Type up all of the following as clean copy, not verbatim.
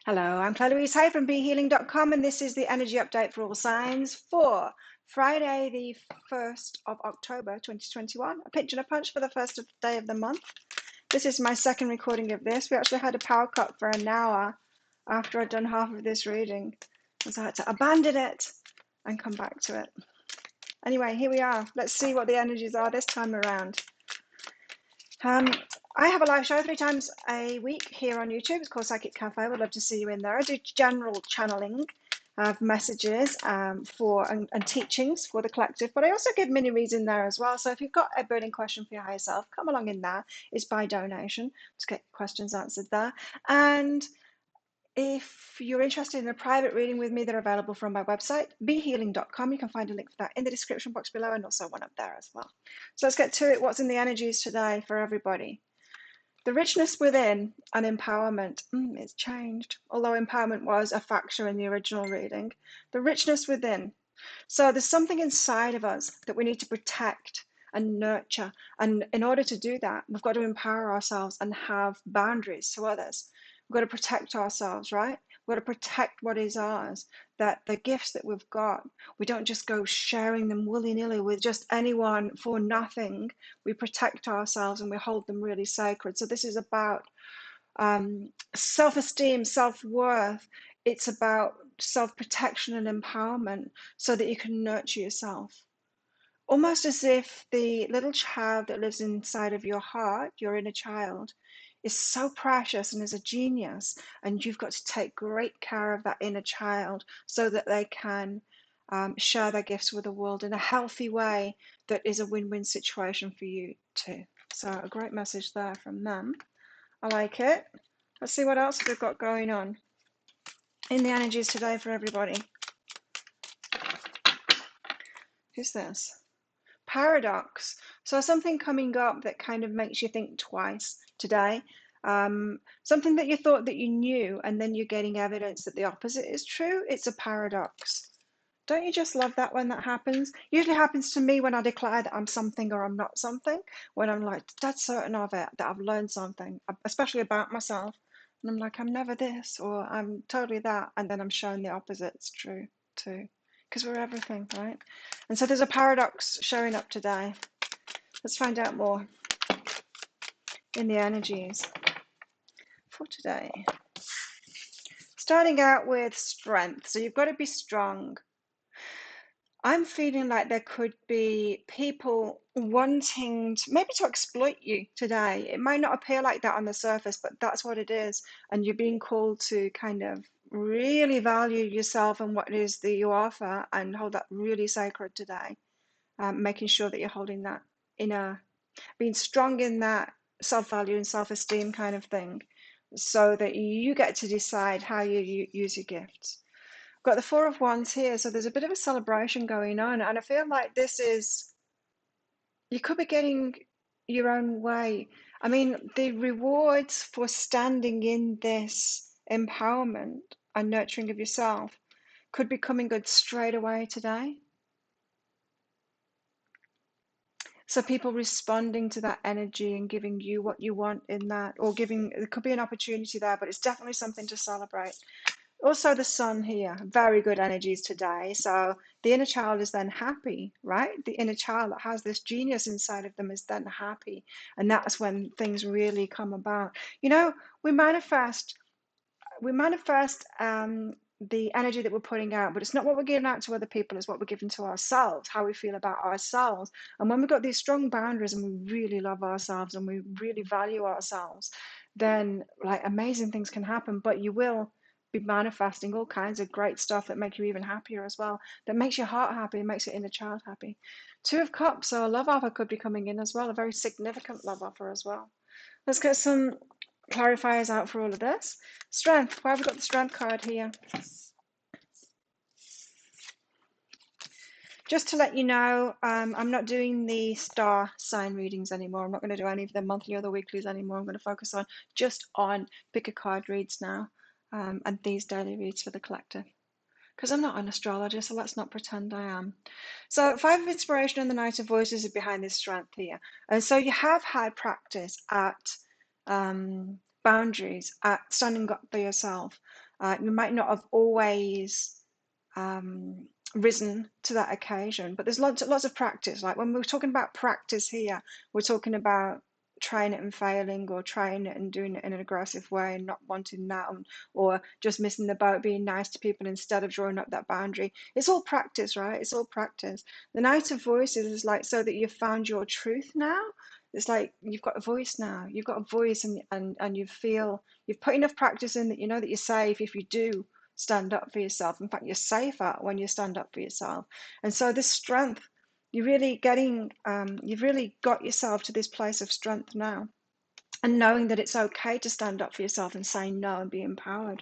Hello, I'm Claire Louise Hay from BeHealing.com, and this is the energy update for all signs for Friday, the 1st of October 2021. A pinch and a punch for the first day of the month. This is my second recording of this. We actually had a power cut for an hour after I'd done half of this reading, so I had to abandon it and come back to it. Anyway, here we are. Let's see what the energies are this time around. I have a live show 3 times a week here on YouTube. It's called Psychic Cafe. We'd love to see you in there. I do general channeling of messages and teachings for the collective, but I also give mini reads in there as well. So if you've got a burning question for your higher self, come along in there. It's by donation to get questions answered there. And if you're interested in a private reading with me, they're available from my website, behealing.com. You can find a link for that in the description box below, and also one up there as well. So let's get to it. What's in the energies today for everybody? The richness within and empowerment. It's changed. Although empowerment was a factor in the original reading. The richness within. So there's something inside of us that we need to protect and nurture. And in order to do that, we've got to empower ourselves and have boundaries to others. We've got to protect ourselves, right? We've got to protect what is ours, that the gifts that we've got, we don't just go sharing them willy-nilly with just anyone for nothing. We protect ourselves and we hold them really sacred. So this is about self-esteem, self-worth. It's about self-protection and empowerment so that you can nurture yourself. Almost as if the little child that lives inside of your heart, your inner child, is so precious and is a genius, and you've got to take great care of that inner child so that they can share their gifts with the world in a healthy way that is a win-win situation for you too. So a great message there from them. I like it. Let's see what else we've got going on in the energies today for everybody. Who's this? Paradox. So something coming up that kind of makes you think twice today. Something that you thought that you knew, and then you're getting evidence that the opposite is true. It's a paradox. Don't you just love that when that happens? Usually happens to me when I declare that I'm something or I'm not something, when I'm like dead certain of it, that I've learned something, especially about myself. And I'm like, I'm never this, or I'm totally that. And then I'm shown the opposite. It's true too. Because we're everything, right? And so there's a paradox showing up today. Let's find out more in the energies for today. Starting out with strength. So you've got to be strong. I'm feeling like there could be people wanting to, maybe to exploit you today. It might not appear like that on the surface, but that's what it is. And you're being called to kind of really value yourself and what it is that you offer and hold that really sacred today. Making sure that you're holding that inner, being strong in that self-value and self-esteem kind of thing, so that you get to decide how you use your gifts. Got the Four of Wands here, so there's a bit of a celebration going on, and I feel like this is, you could be getting your own way. I mean, the rewards for standing in this empowerment and nurturing of yourself could be coming good straight away today. So people responding to that energy and giving you what you want in that, or giving, there could be an opportunity there, but it's definitely something to celebrate. Also the sun here, very good energies today. So the inner child is then happy, right? The inner child that has this genius inside of them is then happy. And that's when things really come about. You know, we manifest the energy that we're putting out, but it's not what we're giving out to other people, it's what we're giving to ourselves, how we feel about ourselves. And when we've got these strong boundaries and we really love ourselves and we really value ourselves, then like amazing things can happen. But you will be manifesting all kinds of great stuff that make you even happier as well, that makes your heart happy, makes your inner child happy. Two of Cups, so a love offer could be coming in as well, a very significant love offer as well. Let's get some clarifiers out for all of this. Strength. Why have we got the Strength card here? Just to let you know, I'm not doing the star sign readings anymore. I'm not going to do any of the monthly or the weeklies anymore. I'm going to focus on just on pick a card reads now, and these daily reads for the collective. Because I'm not an astrologer, so let's not pretend I am. So Five of Inspiration and the Knight of Voices is behind this strength here. And so you have had practice at boundaries, at standing up for yourself. You might not have always risen to that occasion, but there's lots of practice. Like when we're talking about practice here, we're talking about trying it and failing, or trying it and doing it in an aggressive way and not wanting that, or just missing the boat, being nice to people instead of drawing up that boundary. It's all practice, right? It's all practice. The Knight of Voices is like, so that you've found your truth now. It's like you've got a voice now. You've got a voice, and you feel you've put enough practice in that you know that you're safe if you do stand up for yourself. In fact, you're safer when you stand up for yourself. And so this strength, you're really getting, you've really got yourself to this place of strength now, and knowing that it's okay to stand up for yourself and say no and be empowered.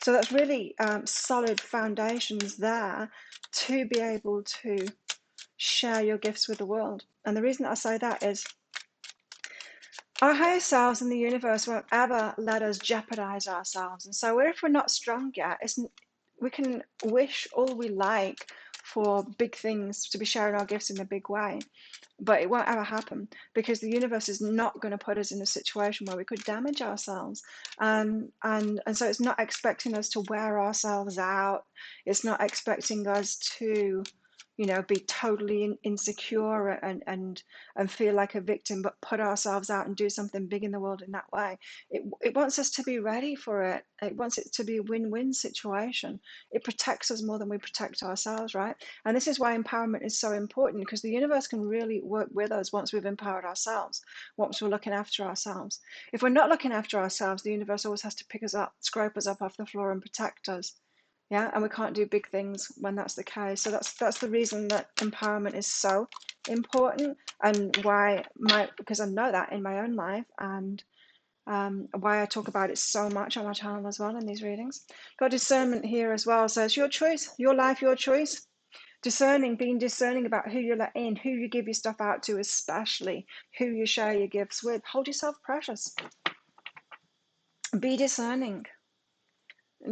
So that's really solid foundations there to be able to share your gifts with the world. And the reason I say that is our higher selves in the universe won't ever let us jeopardize ourselves. And so if we're not strong yet, we can wish all we like for big things, to be sharing our gifts in a big way, but it won't ever happen, because the universe is not going to put us in a situation where we could damage ourselves. And so it's not expecting us to wear ourselves out. It's not expecting us to, be totally insecure and feel like a victim, but put ourselves out and do something big in the world in that way. It wants us to be ready for it. It wants it to be a win-win situation. It protects us more than we protect ourselves, right? And this is why empowerment is so important, because the universe can really work with us once we've empowered ourselves, once we're looking after ourselves. If we're not looking after ourselves, the universe always has to pick us up, scrape us up off the floor and protect us. Yeah, and we can't do big things when that's the case. So that's the reason that empowerment is so important, and why because I know that in my own life, and why I talk about it so much on my channel as well in these readings. Got discernment here as well. So it's your choice, your life, your choice. Discerning, being discerning about who you let in, who you give your stuff out to, especially who you share your gifts with. Hold yourself precious. Be discerning.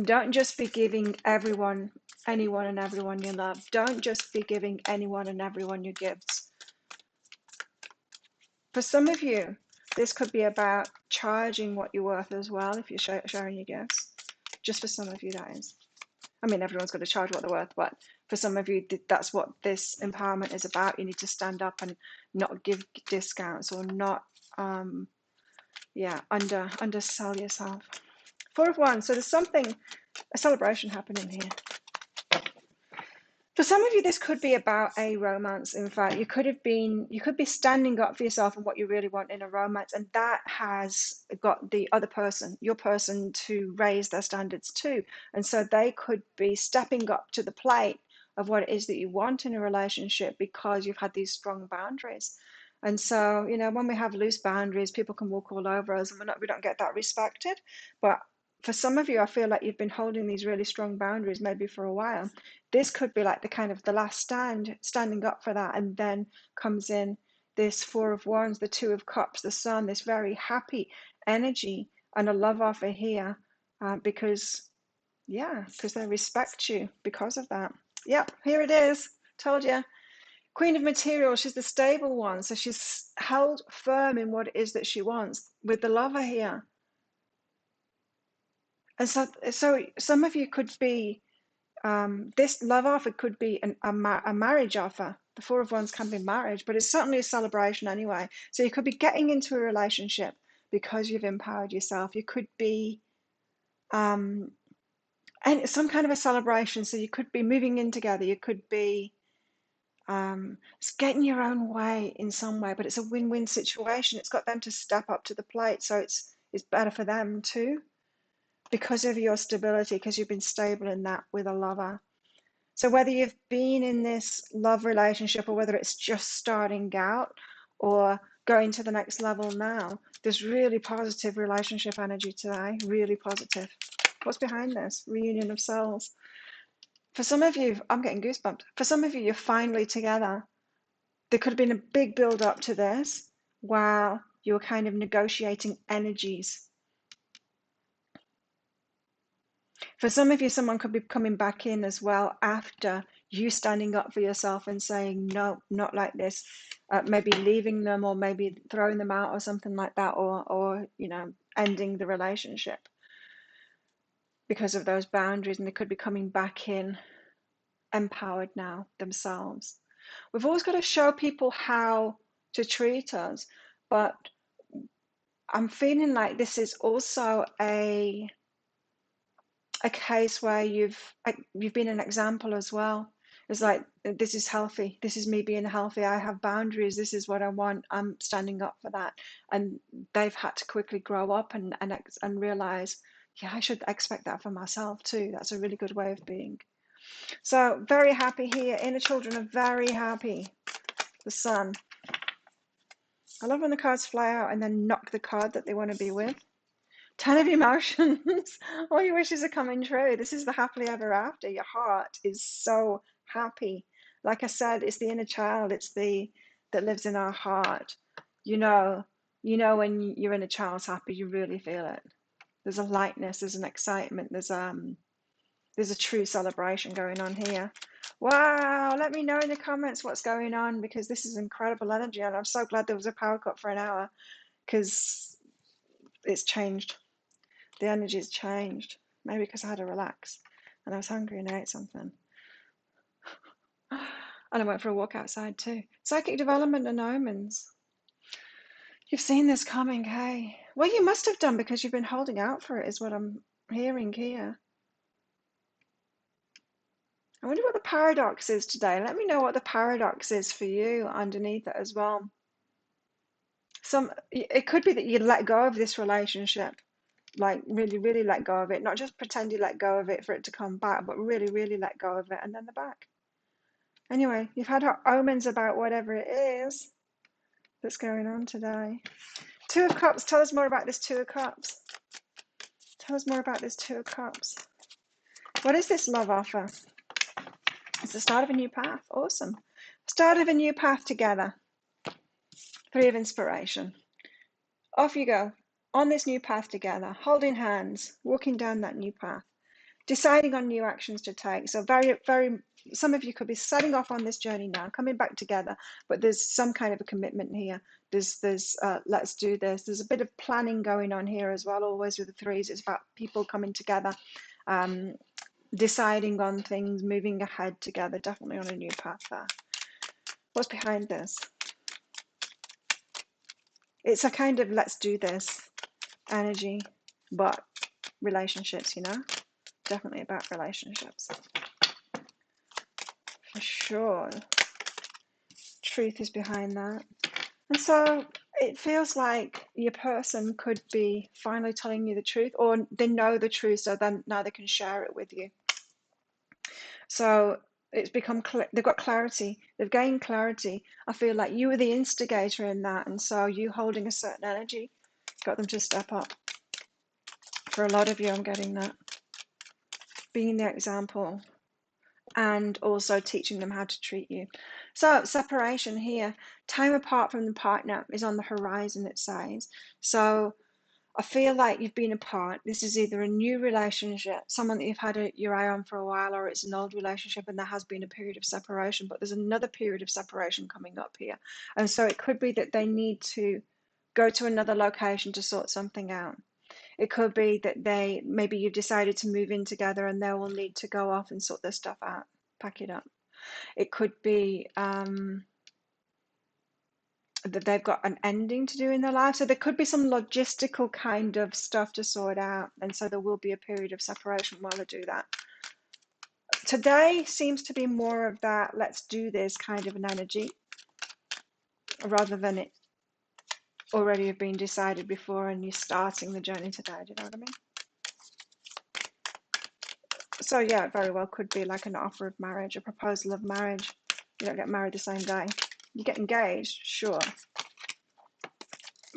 Don't just be giving anyone and everyone you love. Don't just be giving anyone and everyone your gifts. For some of you, this could be about charging what you're worth as well, if you're sharing your gifts. Just for some of you, that is. I mean, everyone's got to charge what they're worth, but for some of you, that's what this empowerment is about. You need to stand up and not give discounts, or not, undersell yourself. Four of Wands. So there's a celebration happening here. For some of you, this could be about a romance. In fact, you could be standing up for yourself and what you really want in a romance, and that has got the other person, your person, to raise their standards too. And so they could be stepping up to the plate of what it is that you want in a relationship, because you've had these strong boundaries. And so, when we have loose boundaries, people can walk all over us, and we don't get that respected. But for some of you, I feel like you've been holding these really strong boundaries maybe for a while. This could be like the last standing up for that. And then comes in this Four of Wands, the Two of Cups, the Sun, this very happy energy, and a love offer here, because they respect you because of that. Yep, here it is. Told you. Queen of Materials, she's the stable one. So she's held firm in what it is that she wants with the lover here. And so some of you could be, this love offer could be a marriage offer. The Four of Wands can be marriage, but it's certainly a celebration anyway. So you could be getting into a relationship because you've empowered yourself. You could be, and it's some kind of a celebration. So you could be moving in together. You could be, it's getting your own way in some way, but it's a win-win situation. It's got them to step up to the plate, so it's better for them too, because of your stability, because you've been stable in that with a lover. So whether you've been in this love relationship, or whether it's just starting out or going to the next level now, there's really positive relationship energy today, really positive. What's behind this? Reunion of souls. For some of you, I'm getting goosebumps. For some of you, you're finally together. There could have been a big build up to this while you were kind of negotiating energies. For some of you, someone could be coming back in as well after you standing up for yourself and saying, no, not like this. Maybe leaving them, or maybe throwing them out, or something like that, or ending the relationship. because of those boundaries, and they could be coming back in empowered now themselves. We've always got to show people how to treat us, but I'm feeling like this is also a case where you've been an example as well. It's like, this is healthy. This is me being healthy. I have boundaries. This is what I want. I'm standing up for that. And they've had to quickly grow up and realize, yeah, I should expect that for myself too. That's a really good way of being. So very happy here. Inner children are very happy. The sun. I love when the cards fly out and then knock the card that they want to be with. 10 of emotions. All your wishes are coming true. This is the happily ever after. Your heart is so happy. Like I said, it's the inner child. It's that lives in our heart. You know when your inner child's happy, you really feel it. There's a lightness. There's an excitement. There's a true celebration going on here. Wow! Let me know in the comments what's going on, because this is incredible energy, and I'm so glad there was a power cut for an hour, because it's changed. The energy's changed. Maybe because I had to relax and I was hungry and I ate something. And I went for a walk outside too. Psychic development and omens. You've seen this coming, hey? Well, you must have done, because you've been holding out for it, is what I'm hearing here. I wonder what the paradox is today. Let me know what the paradox is for you underneath it as well. It could be that you let go of this relationship, like really, really let go of it. Not just pretend you let go of it for it to come back, but really, really let go of it and then they're back. Anyway, you've had omens about whatever it is that's going on today. Two of Cups, tell us more about this Two of Cups. Tell us more about this Two of Cups. What is this love offer? It's the start of a new path. Awesome. Start of a new path together. Three of Inspiration. Off you go. On this new path together, holding hands, walking down that new path, deciding on new actions to take. So some of you could be setting off on this journey now, coming back together, but there's some kind of a commitment here. There's let's do this. There's a bit of planning going on here as well. Always with the threes, it's about people coming together, deciding on things, moving ahead together, definitely on a new path there. What's behind this? It's a kind of let's do this energy, but relationships, definitely about relationships. For sure. Truth is behind that. And so it feels like your person could be finally telling you the truth, or they know the truth, so then now they can share it with you. So it's become clear. They've got clarity. They've gained clarity. I feel like you were the instigator in that, and so you holding a certain energy got them to step up. For a lot of you, I'm getting that. Being the example and also teaching them how to treat you. So separation here, time apart from the partner is on the horizon, it says. So I feel like you've been apart. This is either a new relationship, someone that you've had your eye on for a while, or it's an old relationship and there has been a period of separation, but there's another period of separation coming up here. And so it could be that they need to go to another location to sort something out. It could be that maybe you've decided to move in together and they will need to go off and sort their stuff out, pack it up. It could be that they've got an ending to do in their life. So there could be some logistical kind of stuff to sort out. And so there will be a period of separation while they do that. Today seems to be more of that let's do this kind of an energy, rather than it already have been decided before and you're starting the journey today. Do you know what I mean? So yeah, it very well could be like an offer of marriage, a proposal of marriage. You don't get married the same day. You get engaged, sure.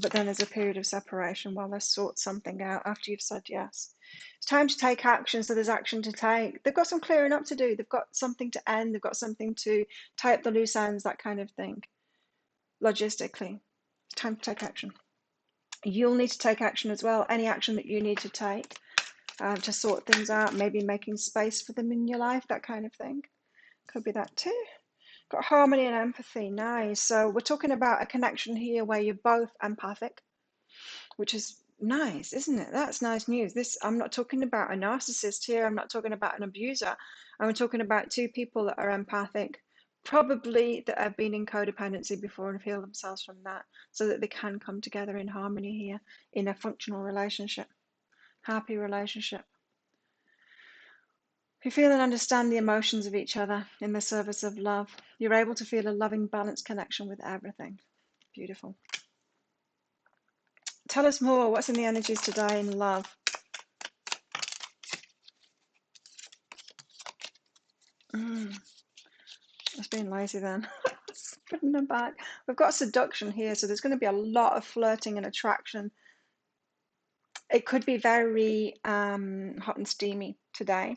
But then there's a period of separation while they sort something out after you've said yes. It's time to take action, so there's action to take. They've got some clearing up to do. They've got something to end. They've got something to tie up the loose ends, that kind of thing. Logistically, it's time to take action. You'll need to take action as well. Any action that you need to take to sort things out, maybe making space for them in your life, that kind of thing. Could be that too. Got harmony and empathy, nice. So we're talking about a connection here where you're both empathic, which is Nice, isn't it? That's nice news. This, I'm not talking about a narcissist here. I'm not talking about an abuser. I'm talking about two people that are empathic, probably that have been in codependency before and feel themselves from that, so that they can come together in harmony here in a functional relationship, happy relationship. You feel and understand the emotions of each other in the service of love. You're able to feel a loving, balanced connection with everything. Beautiful. Tell us more. What's in the energies today in love? I was being lazy then. Putting them back. We've got seduction here, so there's going to be a lot of flirting and attraction. It could be very hot and steamy today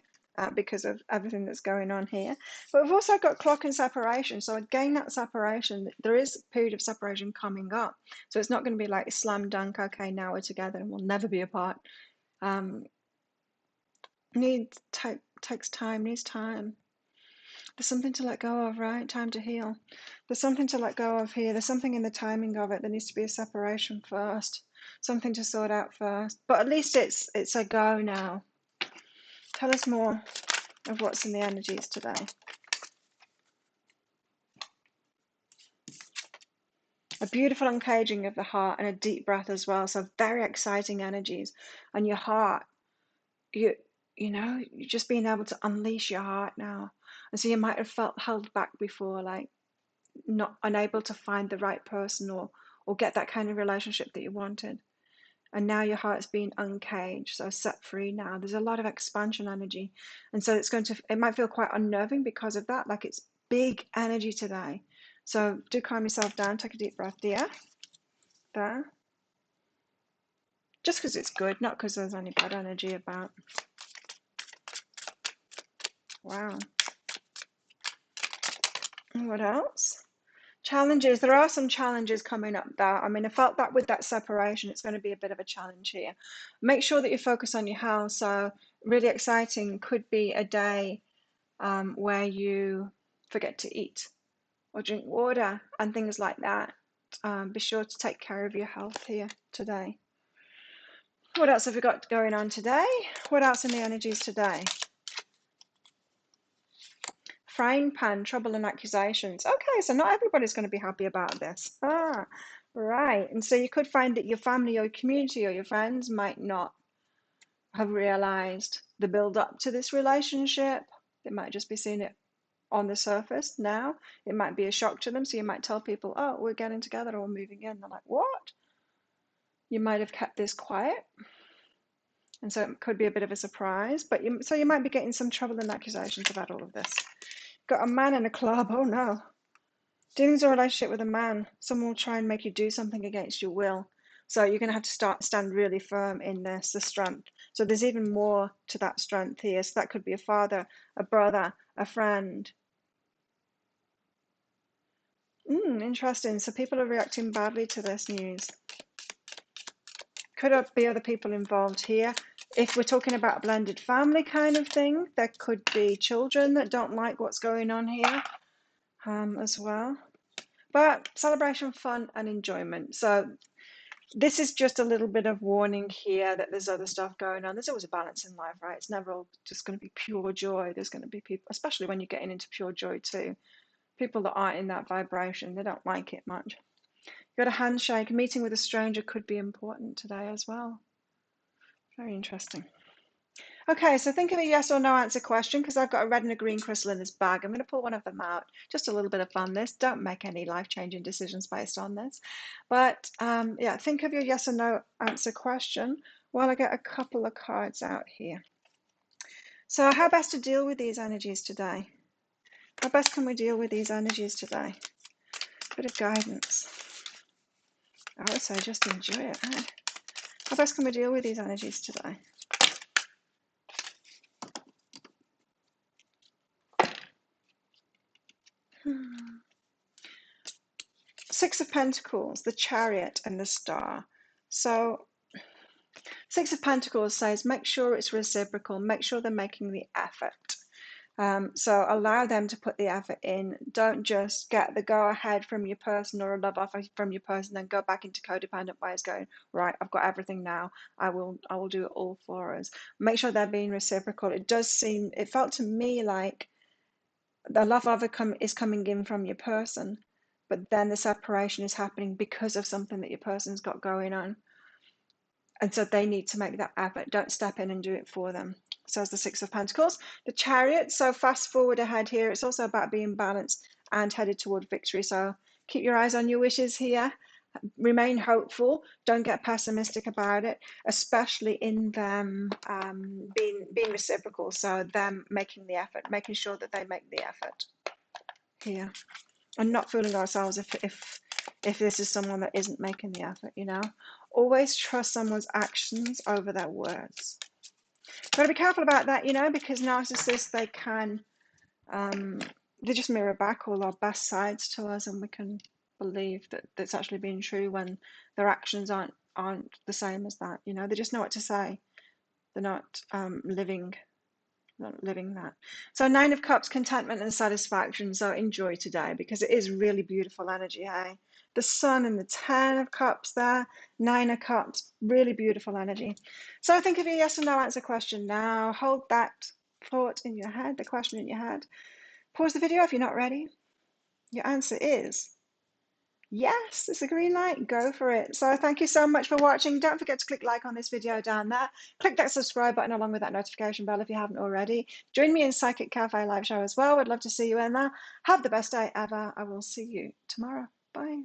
because of everything that's going on here. But we've also got clock and separation. So again, that separation, there is a period of separation coming up. So it's not going to be like slam dunk, okay, now we're together and we'll never be apart. Takes time, needs time. There's something to let go of, right? Time to heal. There's something to let go of here. There's something in the timing of it. There needs to be a separation first. Something to sort out first. But at least it's a go now. Tell us more of what's in the energies today. A beautiful uncaging of the heart and a deep breath as well. So very exciting energies. And your heart, you're just being able to unleash your heart now. And so you might have felt held back before, like not unable to find the right person or get that kind of relationship that you wanted. And now your heart's being uncaged, so set free now. There's a lot of expansion energy. And so it might feel quite unnerving because of that, like it's big energy today. So do calm yourself down, take a deep breath, dear. There. Just because it's good, not because there's any bad energy about. Wow. And what else? Challenges. There are some challenges coming up there. I mean, I felt that with that separation, it's going to be a bit of a challenge here. Make sure that you focus on your health. So really exciting could be a day where you forget to eat or drink water and things like that. Be sure to take care of your health here today. What else have we got going on today? What else in the energies today? Frying pan, trouble and accusations. Okay, so not everybody's going to be happy about this. Right. And so you could find that your family or your community or your friends might not have realized the build up to this relationship. They might just be seeing it on the surface now. It might be a shock to them. So you might tell people, oh, we're getting together or we're moving in. They're like, what? You might have kept this quiet. And so it could be a bit of a surprise. But so you might be getting some trouble and accusations about all of this. Got a man in a club. Oh no. Dealing with a relationship with a man, someone will try and make you do something against your will. So you're going to have to stand really firm in this, the strength. So there's even more to that strength here. So that could be a father, a brother, a friend. Interesting. So people are reacting badly to this news. Could be other people involved here. If we're talking about a blended family kind of thing, there could be children that don't like what's going on here as well. But celebration, fun, and enjoyment. So this is just a little bit of warning here that there's other stuff going on. There's always a balance in life, right? It's never all just going to be pure joy. There's going to be people, especially when you're getting into pure joy too. People that aren't in that vibration, they don't like it much. You got a handshake. A meeting with a stranger could be important today as well. Very interesting. Okay, so think of a yes or no answer question because I've got a red and a green crystal in this bag. I'm going to pull one of them out. Just a little bit of fun this. Don't make any life-changing decisions based on this. But yeah, think of your yes or no answer question while I get a couple of cards out here. So how best to deal with these energies today? How best can we deal with these energies today? Bit of guidance. I would say just enjoy it. Eh? How best can we deal with these energies today? Six of Pentacles, the Chariot and the Star. So Six of Pentacles says make sure it's reciprocal, make sure they're making the effort. So allow them to put the effort in. Don't just get the go ahead from your person or a love offer from your person, then go back into codependent ways going, right, I've got everything now. I will do it all for us. Make sure they're being reciprocal. It felt to me like the love offer is coming in from your person, but then the separation is happening because of something that your person's got going on. And so they need to make that effort. Don't step in and do it for them. So as the Six of Pentacles, the Chariot. So fast forward ahead here. It's also about being balanced and headed toward victory. So keep your eyes on your wishes here. Remain hopeful. Don't get pessimistic about it, especially in them being reciprocal. So them making the effort, making sure that they make the effort here, and not fooling ourselves if this is someone that isn't making the effort, you know. Always trust someone's actions over their words. Got to be careful about that, you know, because narcissists, they just mirror back all our best sides to us, and we can believe that that's actually being true when their actions aren't the same as that, you know. They just know what to say. They're not living that. So Nine of Cups, contentment and satisfaction. So enjoy today, because it is really beautiful energy, hey? The Sun and the Ten of Cups there, Nine of Cups, really beautiful energy. So think of your yes or no answer question now. Hold that thought in your head, the question in your head. Pause the video if you're not ready. Your answer is yes, it's a green light, go for it. So thank you so much for watching. Don't forget to click like on this video down there. Click that subscribe button along with that notification bell if you haven't already. Join me in Psychic Cafe live show as well. I'd love to see you in there. Have the best day ever. I will see you tomorrow. Bye.